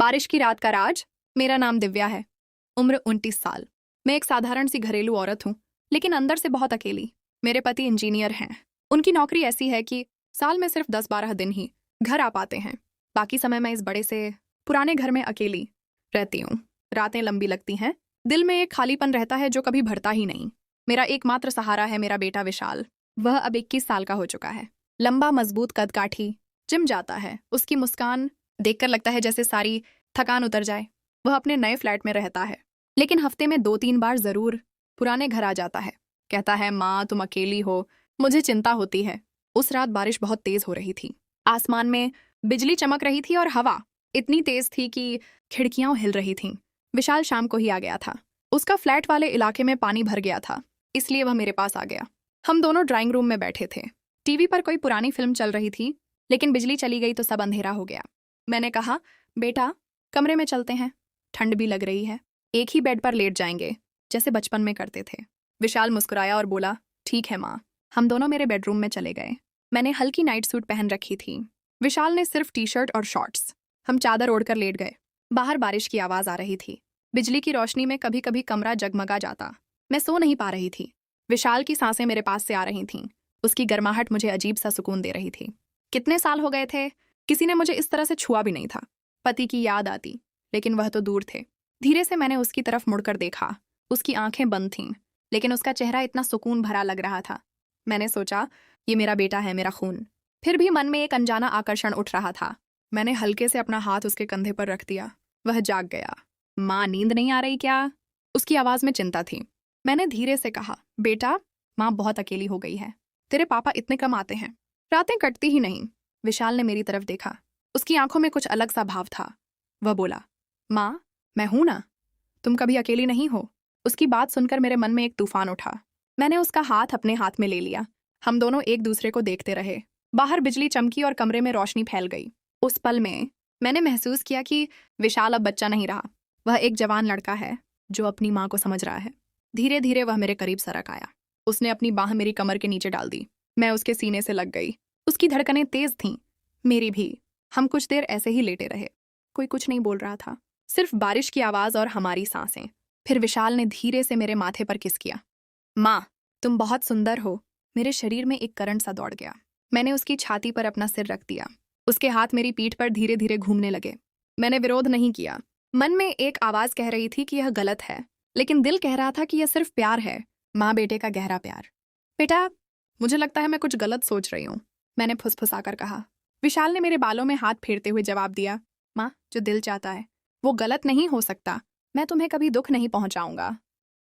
बारिश की रात का राज। मेरा नाम दिव्या है। उम्र 29 साल। मैं एक साधारण सी घरेलू औरत हूँ, लेकिन अंदर से बहुत अकेली। मेरे पति इंजीनियर हैं। उनकी नौकरी ऐसी है कि साल में सिर्फ 10-12 दिन ही घर आ पाते हैं। बाकी समय मैं इस बड़े से पुराने घर में अकेली रहती हूँ। रातें लंबी लगती हैं। दिल में एक खालीपन रहता है जो कभी भरता ही नहीं। मेरा एकमात्र सहारा है मेरा बेटा विशाल। वह अब 21 साल का हो चुका है। लंबा, मजबूत कद-काठी, जिम जाता है। उसकी मुस्कान देखकर लगता है जैसे सारी थकान उतर जाए। वह अपने नए फ्लैट में रहता है, लेकिन हफ्ते में 2-3 बार जरूर पुराने घर आ जाता है। कहता है, माँ तुम अकेली हो, मुझे चिंता होती है। उस रात बारिश बहुत तेज हो रही थी। आसमान में बिजली चमक रही थी और हवा इतनी तेज थी कि खिड़कियां हिल रही थीं। विशाल शाम को ही आ गया था। उसका फ्लैट वाले इलाके में पानी भर गया था, इसलिए वह मेरे पास आ गया। हम दोनों ड्राइंग रूम में बैठे थे। टीवी पर कोई पुरानी फिल्म चल रही थी, लेकिन बिजली चली गई तो सब अंधेरा हो गया। मैंने कहा, बेटा कमरे में चलते हैं, ठंड भी लग रही है। एक ही बेड पर लेट जाएंगे, जैसे बचपन में करते थे। विशाल मुस्कुराया और बोला, ठीक है माँ। हम दोनों मेरे बेडरूम में चले गए। मैंने हल्की नाइट सूट पहन रखी थी। विशाल ने सिर्फ टी-शर्ट और शॉर्ट्स। हम चादर ओढ़कर लेट गए। बाहर बारिश की आवाज आ रही थी। बिजली की रोशनी में कभी कभी कमरा जगमगा जाता। मैं सो नहीं पा रही थी। विशाल की सांसें मेरे पास से आ रही थीं। उसकी गर्माहट मुझे अजीब सा सुकून दे रही थी। कितने साल हो गए थे, किसी ने मुझे इस तरह से छुआ भी नहीं था। पति की याद आती, लेकिन वह तो दूर थे। धीरे से मैंने उसकी तरफ मुड़कर देखा। उसकी आंखें बंद थीं, लेकिन उसका चेहरा इतना सुकून भरा लग रहा था। मैंने सोचा, ये मेरा बेटा है, मेरा खून। फिर भी मन में एक अनजाना आकर्षण उठ रहा था। मैंने हल्के से अपना हाथ उसके कंधे पर रख दिया। वह जाग गया। माँ नींद नहीं आ रही क्या? उसकी आवाज में चिंता थी। मैंने धीरे से कहा, बेटा माँ बहुत अकेली हो गई है। तेरे पापा इतने कम आते हैं, रातें कटती ही नहीं। विशाल ने मेरी तरफ देखा। उसकी आंखों में कुछ अलग सा भाव था। वह बोला, माँ मैं हूं ना, तुम कभी अकेली नहीं हो। उसकी बात सुनकर मेरे मन में एक तूफान उठा। मैंने उसका हाथ अपने हाथ में ले लिया। हम दोनों एक दूसरे को देखते रहे। बाहर बिजली चमकी और कमरे में रोशनी फैल गई। उस पल में मैंने महसूस किया कि विशाल अब बच्चा नहीं रहा। वह एक जवान लड़का है जो अपनी माँ को समझ रहा है। धीरे धीरे वह मेरे करीब सरक आया। उसने अपनी बाह मेरी कमर के नीचे डाल दी। मैं उसके सीने से लग गई। उसकी धड़कनें तेज थीं, मेरी भी। हम कुछ देर ऐसे ही लेटे रहे। कोई कुछ नहीं बोल रहा था, सिर्फ बारिश की आवाज और हमारी सांसें। फिर विशाल ने धीरे से मेरे माथे पर किस किया। माँ तुम बहुत सुंदर हो। मेरे शरीर में एक करंट सा दौड़ गया। मैंने उसकी छाती पर अपना सिर रख दिया। उसके हाथ मेरी पीठ पर धीरे धीरे घूमने लगे। मैंने विरोध नहीं किया। मन में एक आवाज कह रही थी कि यह गलत है, लेकिन दिल कह रहा था कि यह सिर्फ प्यार है, माँ बेटे का गहरा प्यार। बेटा मुझे लगता है मैं कुछ गलत सोच रही हूँ, मैंने फुसफुसाकर कहा। विशाल ने मेरे बालों में हाथ फेरते हुए जवाब दिया, माँ जो दिल चाहता है वो गलत नहीं हो सकता। मैं तुम्हें कभी दुख नहीं पहुंचाऊंगा।